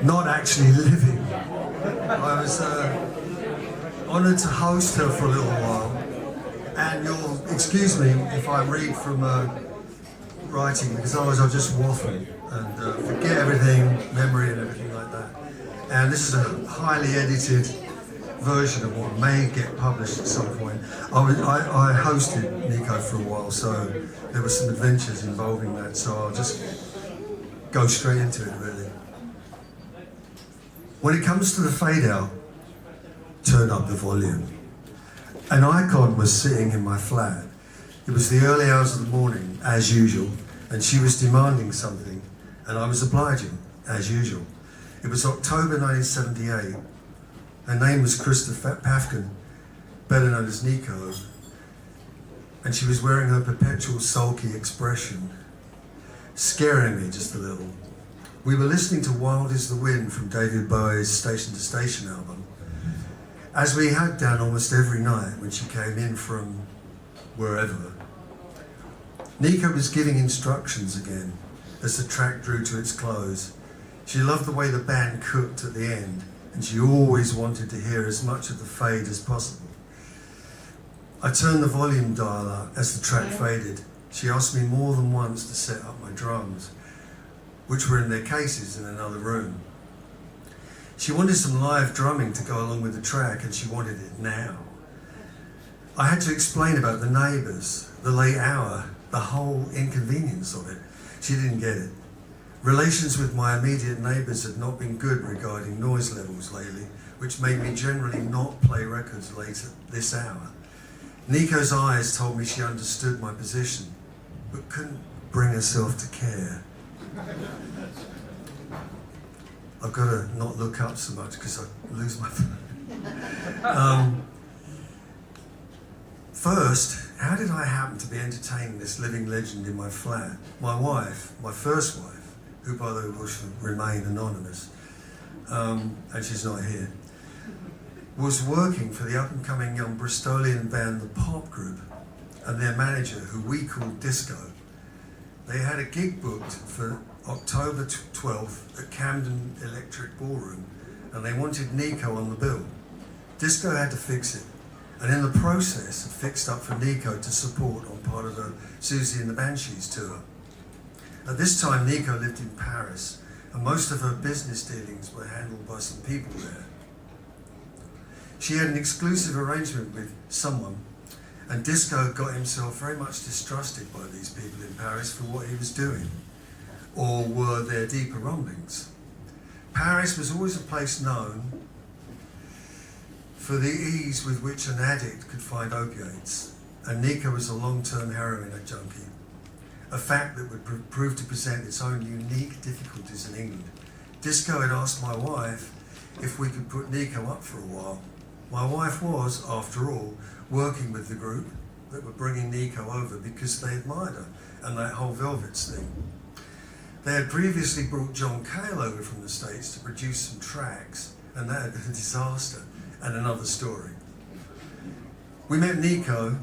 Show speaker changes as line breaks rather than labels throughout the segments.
not actually living. I was honoured to host her for a little while, and you'll excuse me if I read from writing, because otherwise I'll just waffle and forget everything, memory and everything like that. And this is a highly edited version of what may get published at some point. I hosted Nico for a while, so there were some adventures involving that, so I'll just go straight into it, really. When it comes to the fade out, turn up the volume. An icon was sitting in my flat. It was the early hours of the morning, as usual, and she was demanding something, and I was obliging, as usual. It was October 1978. Her name was Krista Pafkin, better known as Nico, and she was wearing her perpetual sulky expression, scaring me just a little. We were listening to Wild is the Wind from David Bowie's Station to Station album, as we had done almost every night when she came in from wherever. Nico was giving instructions again as the track drew to its close. She loved the way the band cooked at the end, and she always wanted to hear as much of the fade as possible. I turned the volume dial up as the track faded. She asked me more than once to set up my drums, which were in their cases in another room. She wanted some live drumming to go along with the track, and she wanted it now. I had to explain about the neighbours, the late hour, the whole inconvenience of it. She didn't get it. Relations with my immediate neighbours had not been good regarding noise levels lately, which made me generally not play records late at this hour. Nico's eyes told me she understood my position, but couldn't bring herself to care. I've got to not look up so much because I lose my phone. First, how did I happen to be entertaining this living legend in my flat? My wife, my first wife, who by the way will remain anonymous, and she's not here, was working for the up-and-coming young Bristolian band The Pop Group, and their manager, who we called Disco. They had a gig booked for October 12th at Camden Electric Ballroom, and they wanted Nico on the bill. Disco had to fix it, and in the process, fixed up for Nico to support on part of the Susie and the Banshees tour. At this time, Nico lived in Paris, and most of her business dealings were handled by some people there. She had an exclusive arrangement with someone, and Disco got himself very much distrusted by these people in Paris for what he was doing, or were their deeper rumblings. Paris was always a place known for the ease with which an addict could find opiates, and Nico was a long-term heroin junkie, a fact that would prove to present its own unique difficulties in England. Disco had asked my wife if we could put Nico up for a while. My wife was, after all, working with the group that were bringing Nico over because they admired her and that whole Velvets thing. They had previously brought John Cale over from the States to produce some tracks, and that had been a disaster and another story. We met Nico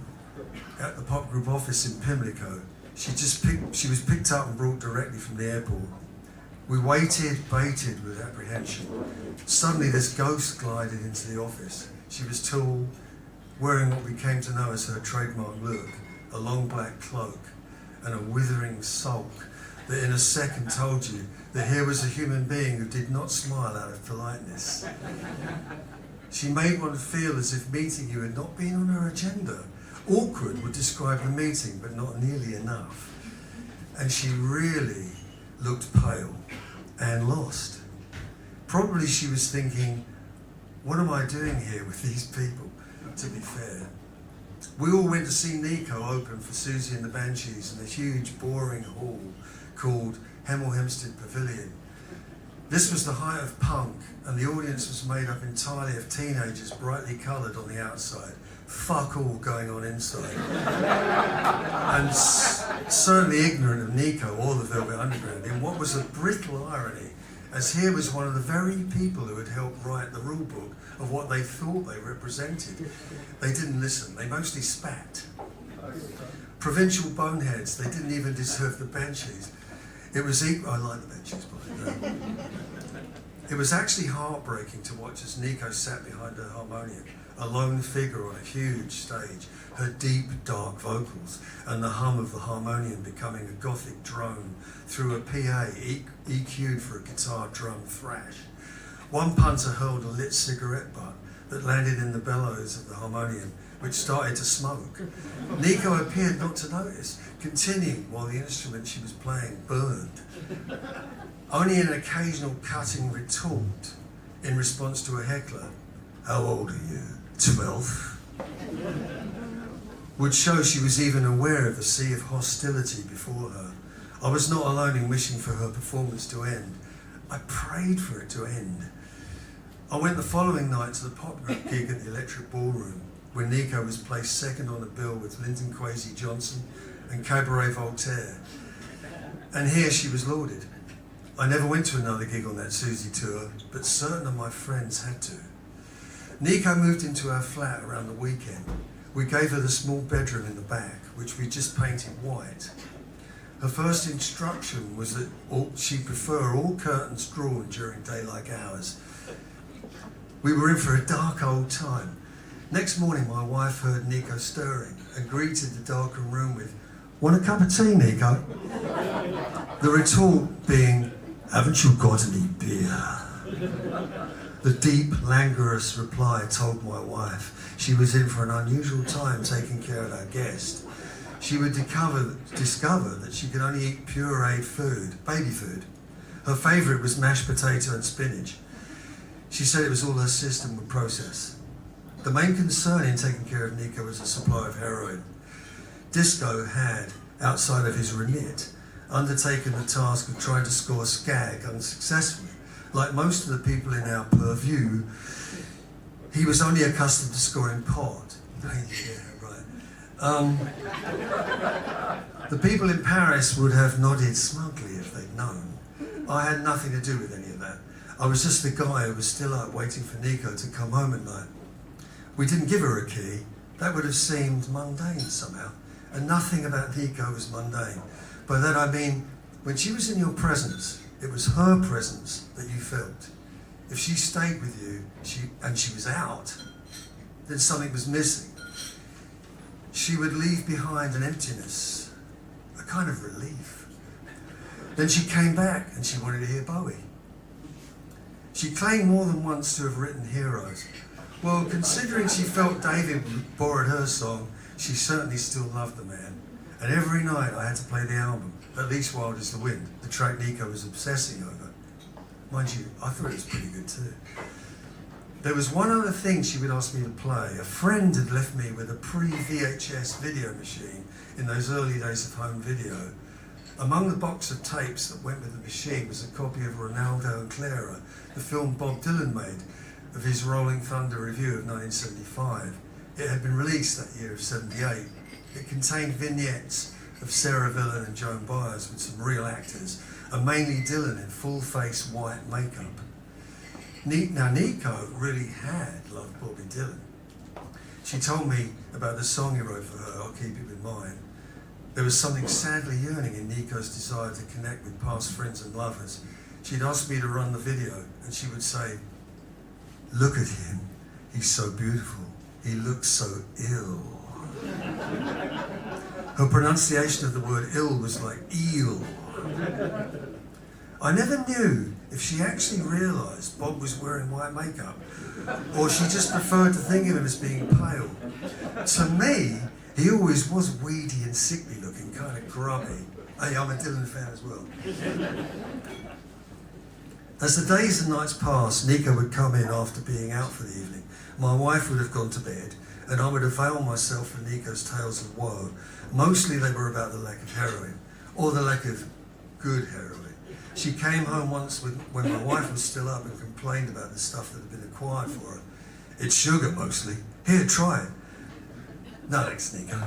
at the Pop Group office in Pimlico. She was picked up and brought directly from the airport. We waited, baited with apprehension. Suddenly this ghost glided into the office. She was tall, wearing what we came to know as her trademark look, a long black cloak and a withering sulk that in a second told you that here was a human being who did not smile out of politeness. She made one feel as if meeting you had not been on her agenda. Awkward would describe the meeting, but not nearly enough. And she really looked pale and lost. Probably she was thinking, what am I doing here with these people, to be fair? We all went to see Nico open for Susie and the Banshees in a huge, boring hall called Hemel Hempstead Pavilion. This was the height of punk, and the audience was made up entirely of teenagers brightly coloured on the outside. Fuck all going on inside. And certainly ignorant of Nico or the Velvet Underground, in what was a brittle irony, as here was one of the very people who had helped write the rule book of what they thought they represented. They didn't listen, they mostly spat. Provincial boneheads, they didn't even deserve the Banshees. It was I like the Banshees, by the way. It was actually heartbreaking to watch as Nico sat behind her harmonium, a lone figure on a huge stage, her deep, dark vocals and the hum of the harmonium becoming a gothic drone through a PA EQ'd for a guitar drum thrash. One punter hurled a lit cigarette butt that landed in the bellows of the harmonium, which started to smoke. Nico appeared not to notice, continuing while the instrument she was playing burned. Only an occasional cutting retort in response to a heckler, "How old are you? 12?" would show she was even aware of the sea of hostility before her. I was not alone in wishing for her performance to end. I prayed for it to end. I went the following night to the pop gig at the Electric Ballroom, where Nico was placed second on a bill with Linton Kwesi Johnson and Cabaret Voltaire. And here she was lauded. I never went to another gig on that Susie tour, but certain of my friends had to. Nico moved into our flat around the weekend. We gave her the small bedroom in the back, which we just painted white. Her first instruction was that she'd prefer all curtains drawn during daylight hours. We were in for a dark old time. Next morning, my wife heard Nico stirring and greeted the darkened room with, "Want a cup of tea, Nico?" The retort being, "Haven't you got any beer?" The deep, languorous reply told my wife she was in for an unusual time taking care of our guest. She would discover that she could only eat pureed food, baby food. Her favourite was mashed potato and spinach. She said it was all her system would process. The main concern in taking care of Nico was the supply of heroin. Disco had, outside of his remit, undertaken the task of trying to score skag unsuccessfully. Like most of the people in our purview, he was only accustomed to scoring pot. Yeah, right. The people in Paris would have nodded smugly if they'd known. I had nothing to do with any of that. I was just the guy who was still up waiting for Nico to come home at night. We didn't give her a key. That would have seemed mundane somehow. And nothing about Nico was mundane. By that I mean, when she was in your presence, it was her presence that you felt. If she stayed with you and she was out, then something was missing. She would leave behind an emptiness, a kind of relief. Then she came back and she wanted to hear Bowie. She claimed more than once to have written Heroes. Well, considering she felt David borrowed her song, she certainly still loved the man. And every night I had to play the album, At Least Wild Is the Wind, the track Nico was obsessing over. Mind you, I thought it was pretty good too. There was one other thing she would ask me to play. A friend had left me with a pre-VHS video machine in those early days of home video. Among the box of tapes that went with the machine was a copy of Ronaldo and Clara, the film Bob Dylan made of his Rolling Thunder review of 1975. It had been released that year of 78. It contained vignettes of Sarah Villain and Joan Baez with some real actors, and mainly Dylan in full-face white makeup. Now, Nico really had loved Bobby Dylan. She told me about the song he wrote for her, I'll Keep You in Mind. There was something sadly yearning in Nico's desire to connect with past friends and lovers. She'd ask me to run the video, and she would say, "Look at him, he's so beautiful, he looks so ill." Her pronunciation of the word ill was like eel. I never knew if she actually realised Bob was wearing white makeup, or she just preferred to think of him as being pale. To me, he always was weedy and sickly looking, kind of grubby. Hey, I'm a Dylan fan as well. As the days and nights passed, Nico would come in after being out for the evening. My wife would have gone to bed, and I would avail myself for Nico's tales of woe. Mostly they were about the lack of heroin, or the lack of good heroin. She came home once when my wife was still up and complained about the stuff that had been acquired for her. "It's sugar mostly. Here, try it." "No thanks, Nico."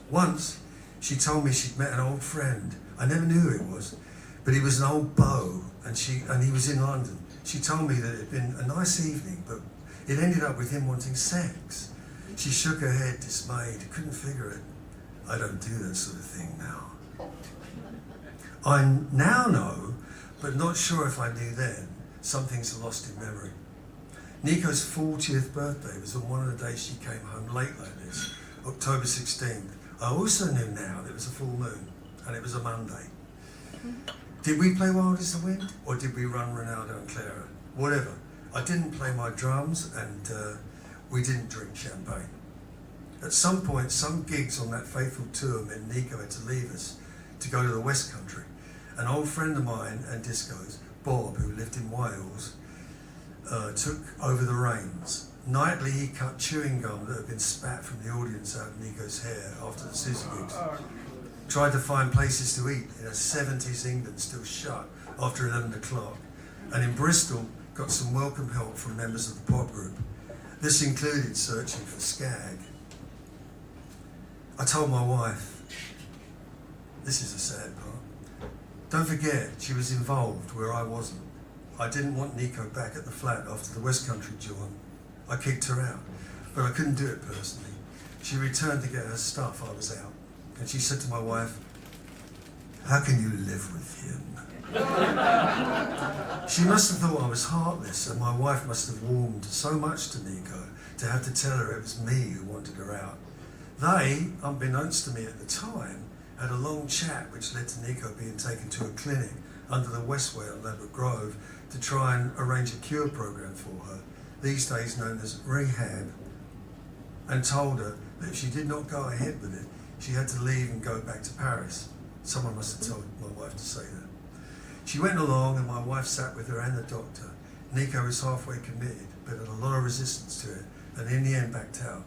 Once, she told me she'd met an old friend. I never knew who it was, but he was an old beau, and he was in London. She told me that it had been a nice evening, but it ended up with him wanting sex. She shook her head, dismayed, couldn't figure it. I don't do that sort of thing now. I now know, but not sure if I knew then, some things are lost in memory. Nico's 40th birthday was on one of the days she came home late like this, October 16th. I also knew now that it was a full moon, and it was a Monday. Did we play Wild as the Wind, or did we run Ronaldo and Clara? Whatever. I didn't play my drums, and we didn't drink champagne. At some point, some gigs on that fateful tour meant Nico had to leave us to go to the West Country. An old friend of mine and Disco's, Bob, who lived in Wales, took over the reins. Nightly, he cut chewing gum that had been spat from the audience out of Nico's hair after the Susie gigs. Tried to find places to eat in a 70s England still shut after 11 o'clock. And in Bristol, got some welcome help from members of the pop group. This included searching for Skag. I told my wife, this is a sad part. Don't forget, she was involved where I wasn't. I didn't want Nico back at the flat after the West Country jaunt. I kicked her out, but I couldn't do it personally. She returned to get her stuff, I was out. And she said to my wife, how can you live with him? She must have thought I was heartless, and my wife must have warmed so much to Nico to have to tell her it was me who wanted her out. They, unbeknownst to me at the time, had a long chat which led to Nico being taken to a clinic under the Westway at Ladbroke Grove to try and arrange a cure program for her, these days known as rehab, and told her that if she did not go ahead with it, she had to leave and go back to Paris. Someone must have told my wife to say that. She went along and my wife sat with her and the doctor. Nico was halfway committed, but had a lot of resistance to it, and in the end backed out.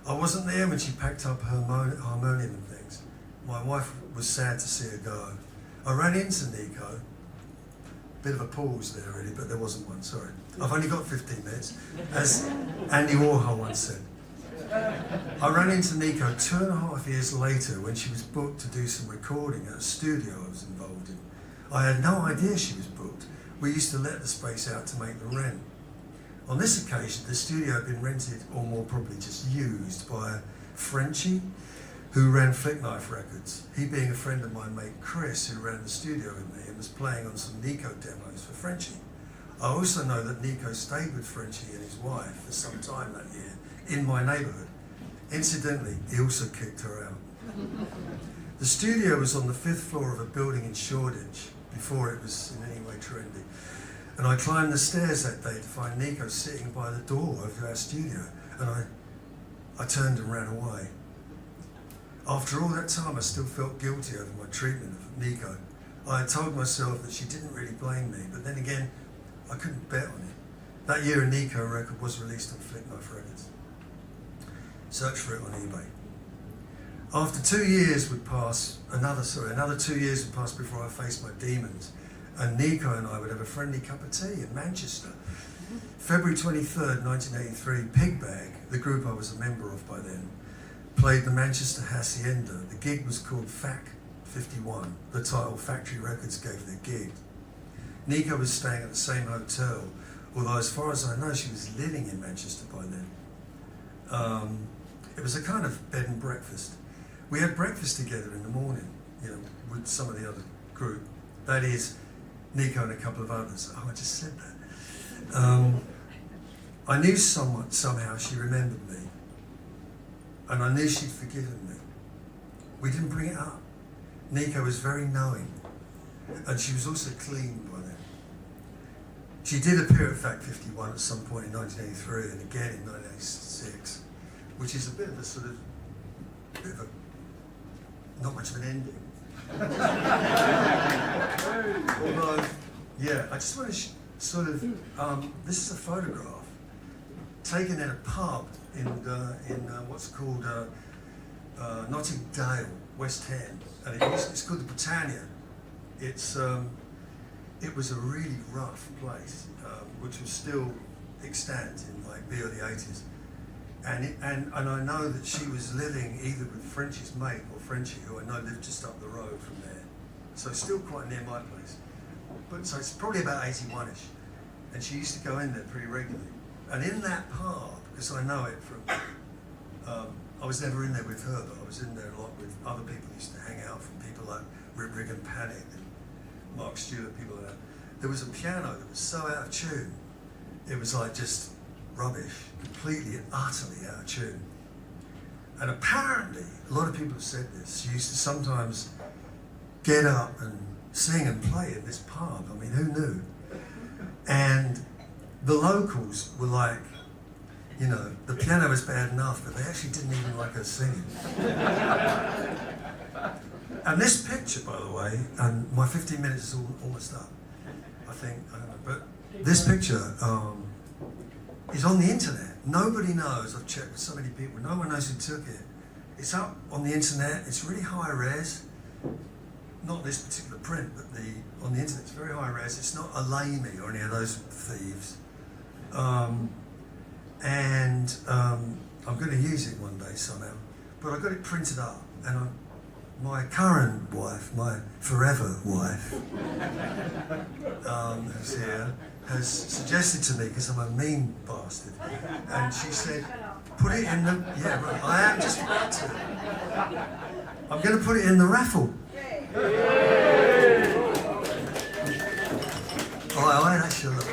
I wasn't there when she packed up her harmonium and things. My wife was sad to see her go. I ran into Nico. Bit of a pause there really, but there wasn't one, sorry. I've only got 15 minutes, as Andy Warhol once said. I ran into Nico 2.5 years later when she was booked to do some recording at a studio I was involved in. I had no idea she was booked. We used to let the space out to make the rent. On this occasion, the studio had been rented, or more probably just used, by a Frenchie who ran Flick Knife Records. He being a friend of my mate Chris, who ran the studio with me and was playing on some Nico demos for Frenchie. I also know that Nico stayed with Frenchie and his wife for some time that year in my neighbourhood. Incidentally, he also kicked her out. The studio was on the 5th floor of a building in Shoreditch before it was in any way trendy. And I climbed the stairs that day to find Nico sitting by the door of our studio, and I turned and ran away. After all that time, I still felt guilty over my treatment of Nico. I had told myself that she didn't really blame me, but then again, I couldn't bet on it. That year, a Nico record was released on Flick Knife Records. Search for it on eBay. After 2 years would pass, another 2 years would pass before I faced my demons, and Nico and I would have a friendly cup of tea in Manchester. February 23rd, 1983, Pigbag, the group I was a member of by then, played the Manchester Hacienda. The gig was called FAC 51, the title Factory Records gave the gig. Nico was staying at the same hotel, although as far as I know, she was living in Manchester by then. It was a kind of bed and breakfast. We had breakfast together in the morning, with some of the other group. That is, Nico and a couple of others. Oh, I just said that. I knew somehow she remembered me, and I knew she'd forgiven me. We didn't bring it up. Nico was very knowing, and she was also clean by then. She did appear at Fact 51 at some point in 1983 and again in 1986, which is a bit of a not much of an ending. Although, yeah, I just want to this is a photograph taken at a pub in what's called Notting Dale, West End, and it's called the Britannia. It was a really rough place, which was still extant in the early 80s. And I know that she was living either with Frenchie's mate or Frenchie, who I know lived just up the road from there. So still quite near my place. So it's probably about 81-ish. And she used to go in there pretty regularly. And in that pub, because I know it from, I was never in there with her, but I was in there a lot with other people who used to hang out, from people like Rip Rig and Panic and Mark Stewart, people like that. there was a piano that was so out of tune, it was like just rubbish, completely and utterly out of tune. And apparently, a lot of people have said this, she used to sometimes get up and sing and play in this pub. I mean, who knew? And the locals were like, you know, the piano was bad enough, but they actually didn't even like her singing. And this picture, by the way, and my 15 minutes is almost up, I think, I don't know, but this picture is on the internet. Nobody knows, I've checked with so many people, no one knows who took it. It's up on the internet, it's really high res. Not this particular print, but on the internet it's very high res. It's not a Lamy or any of those thieves. I'm going to use it one day somehow. But I got it printed up, and my current wife, my forever wife, who's here, has suggested to me, because I'm a mean bastard, and she said, put it in the, yeah, right, I am just about to. I'm going to put it in the raffle. Oh, I actually look.